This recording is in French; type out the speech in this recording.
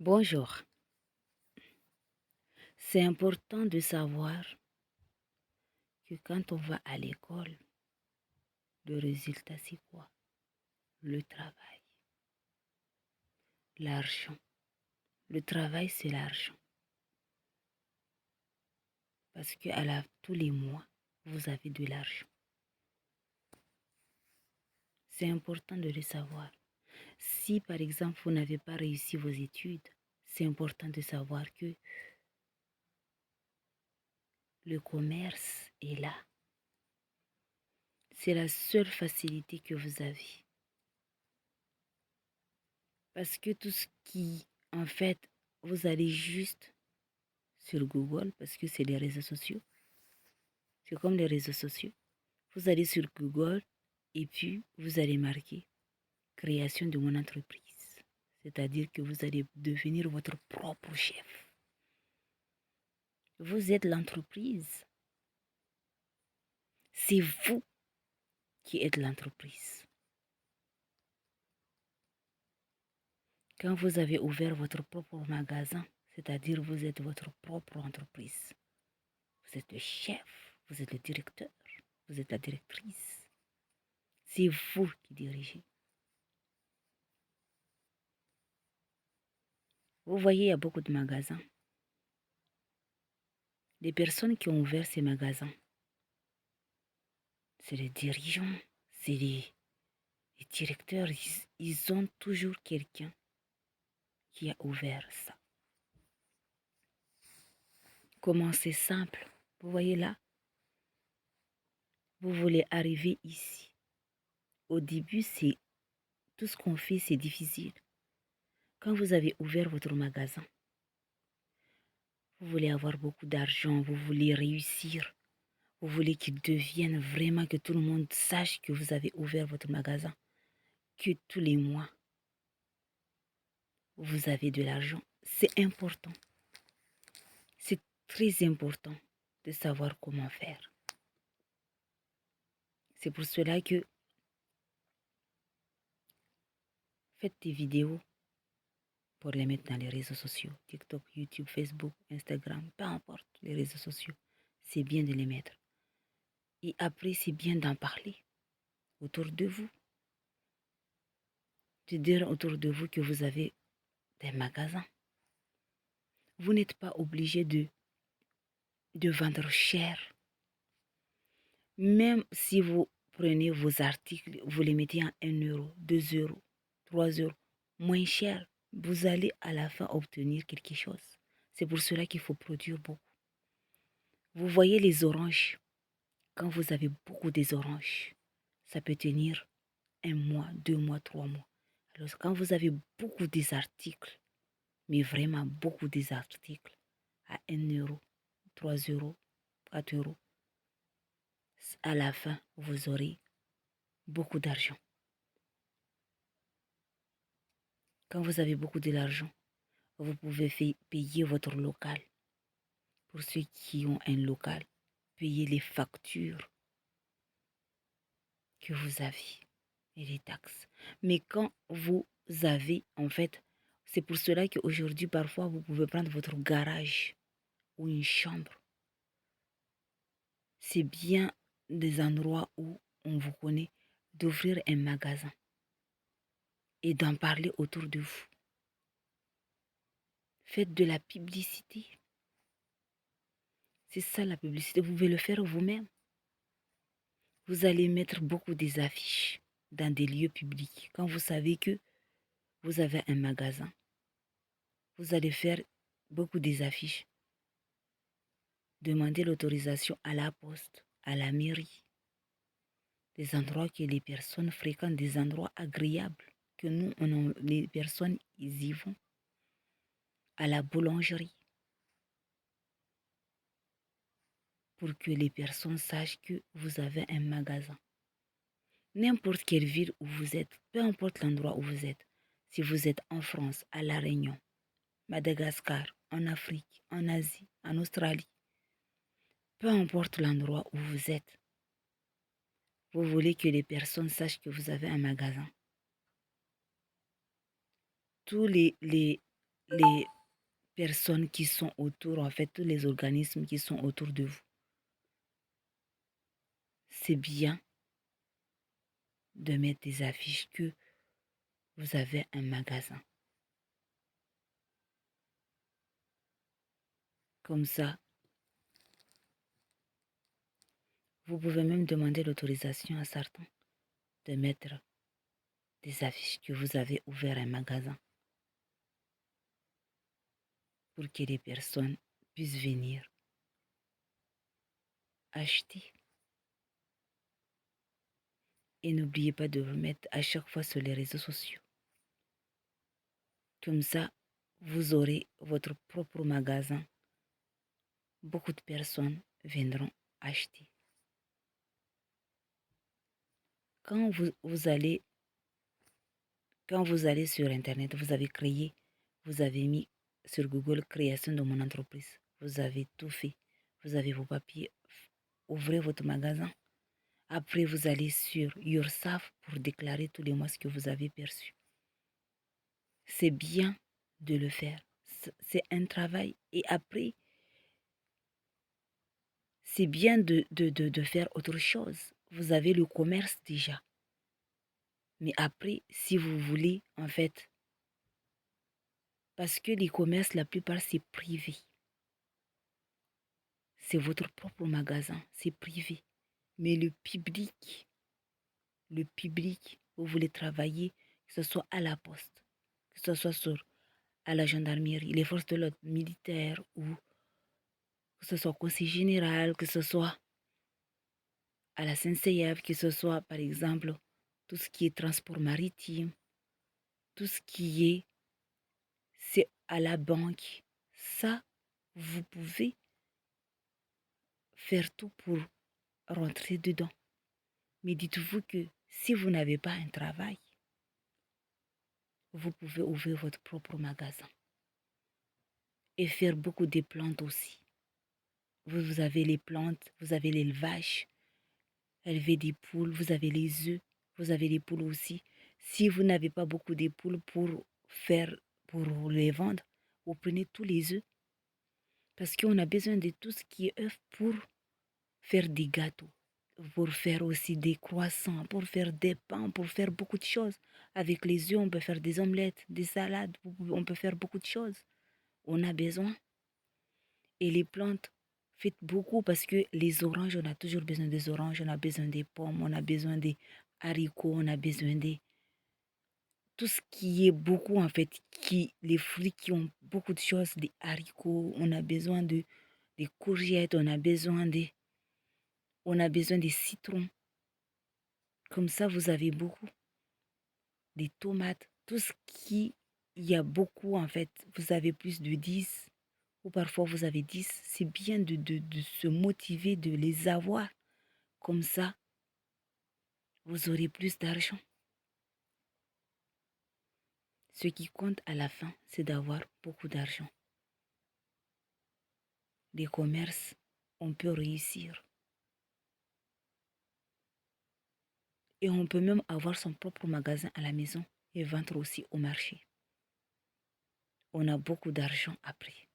Bonjour. C'est important de savoir que quand on va à l'école, le résultat c'est quoi? Le travail, l'argent. Le travail c'est l'argent. Parce que tous les mois, vous avez de l'argent. C'est important de le savoir. Si par exemple vous n'avez pas réussi vos études, c'est important de savoir que le commerce est là. C'est la seule facilité que vous avez. Parce que tout ce qui, en fait, vous allez juste sur Google, parce que c'est les réseaux sociaux. C'est comme les réseaux sociaux. Vous allez sur Google et puis vous allez marquer création de mon entreprise. C'est-à-dire que vous allez devenir votre propre chef. Vous êtes l'entreprise. C'est vous qui êtes l'entreprise. Quand vous avez ouvert votre propre magasin, c'est-à-dire vous êtes votre propre entreprise. Vous êtes le chef, vous êtes le directeur, vous êtes la directrice. C'est vous qui dirigez. Vous voyez, il y a beaucoup de magasins. Les personnes qui ont ouvert ces magasins, c'est les dirigeants, c'est les directeurs. Ils ont toujours quelqu'un qui a ouvert ça. Comment c'est simple. Vous voyez là, vous voulez arriver ici. Au début, c'est tout ce qu'on fait, c'est difficile. Quand vous avez ouvert votre magasin, vous voulez avoir beaucoup d'argent, vous voulez réussir, vous voulez qu'il devienne vraiment que tout le monde sache que vous avez ouvert votre magasin, que tous les mois, vous avez de l'argent. C'est important. C'est très important de savoir comment faire. C'est pour cela que faites des vidéos pour les mettre dans les réseaux sociaux. TikTok, YouTube, Facebook, Instagram, peu importe les réseaux sociaux. C'est bien de les mettre. Et après, c'est bien d'en parler autour de vous. De dire autour de vous que vous avez des magasins. Vous n'êtes pas obligé de vendre cher. Même si vous prenez vos articles, vous les mettez en 1 euro, 2 euros, 3 euros, moins cher, vous allez à la fin obtenir quelque chose. C'est pour cela qu'il faut produire beaucoup. Vous voyez les oranges, quand vous avez beaucoup des oranges, ça peut tenir 1 mois, 2 mois, 3 mois. Alors quand vous avez beaucoup des articles, mais vraiment beaucoup des articles, à 1 euro, 3 euros, 4 euros, à la fin, vous aurez beaucoup d'argent. Quand vous avez beaucoup d'argent, vous pouvez payer votre local. Pour ceux qui ont un local, payer les factures que vous avez et les taxes. Mais quand vous avez, en fait, c'est pour cela qu'aujourd'hui, parfois, vous pouvez prendre votre garage ou une chambre. C'est bien des endroits où on vous connaît d'ouvrir un magasin et d'en parler autour de vous. Faites de la publicité. C'est ça la publicité. Vous pouvez le faire vous-même. Vous allez mettre beaucoup des affiches dans des lieux publics. Quand vous savez que vous avez un magasin, vous allez faire beaucoup des affiches. Demandez l'autorisation à la poste, à la mairie. Des endroits que les personnes fréquentent, des endroits agréables que nous, les personnes, ils y vont. À la boulangerie. Pour que les personnes sachent que vous avez un magasin. N'importe quelle ville où vous êtes, peu importe l'endroit où vous êtes, si vous êtes en France, à La Réunion, Madagascar, en Afrique, en Asie, en Australie, peu importe l'endroit où vous êtes, vous voulez que les personnes sachent que vous avez un magasin. Tous les personnes qui sont autour, en fait, tous les organismes qui sont autour de vous. C'est bien de mettre des affiches que vous avez un magasin. Comme ça, vous pouvez même demander l'autorisation à certains de mettre des affiches que vous avez ouvert un magasin pour que les personnes puissent venir acheter. Et n'oubliez pas de vous mettre à chaque fois sur les réseaux sociaux. Comme ça, vous aurez votre propre magasin. Beaucoup de personnes viendront acheter. Quand vous allez sur Internet, vous avez mis sur Google création de mon entreprise. Vous avez tout fait. Vous avez vos papiers. Ouvrez votre magasin. Après, vous allez sur URSAF pour déclarer tous les mois ce que vous avez perçu. C'est bien de le faire. C'est un travail. Et après, c'est bien de faire autre chose. Vous avez le commerce déjà. Mais après, si vous voulez, en fait, parce que les commerces, la plupart, c'est privé. C'est votre propre magasin, c'est privé. Mais le public, vous voulez travailler, que ce soit à la poste, que ce soit à la gendarmerie, les forces de l'ordre militaire, ou que ce soit au conseil général, que ce soit à la CNCF, que ce soit, par exemple, tout ce qui est transport maritime, tout ce qui est, c'est à la banque. Ça, vous pouvez faire tout pour rentrer dedans. Mais dites-vous que si vous n'avez pas un travail, vous pouvez ouvrir votre propre magasin et faire beaucoup de plantes aussi. Vous avez les plantes, vous avez l'élevage, élever des poules, vous avez les œufs, vous avez les poules aussi. Si vous n'avez pas beaucoup de poules pour les vendre, vous prenez tous les œufs parce qu'on a besoin de tout ce qui est œuf pour faire des gâteaux, pour faire aussi des croissants, pour faire des pains, pour faire beaucoup de choses. Avec les œufs, on peut faire des omelettes, des salades, on peut faire beaucoup de choses. On a besoin. Et les plantes, faites beaucoup parce que les oranges, on a toujours besoin des oranges, on a besoin des pommes, on a besoin des haricots, on a besoin des... Tout ce qui est beaucoup en fait, les fruits qui ont beaucoup de choses, des haricots, on a besoin des courgettes, on a besoin des citrons. Comme ça, vous avez beaucoup. Des tomates, tout ce qui, il y a beaucoup en fait. Vous avez plus de 10 ou parfois vous avez 10. C'est bien de se motiver, de les avoir. Comme ça, vous aurez plus d'argent. Ce qui compte à la fin, c'est d'avoir beaucoup d'argent. Les commerces, on peut réussir. Et on peut même avoir son propre magasin à la maison et vendre aussi au marché. On a beaucoup d'argent après.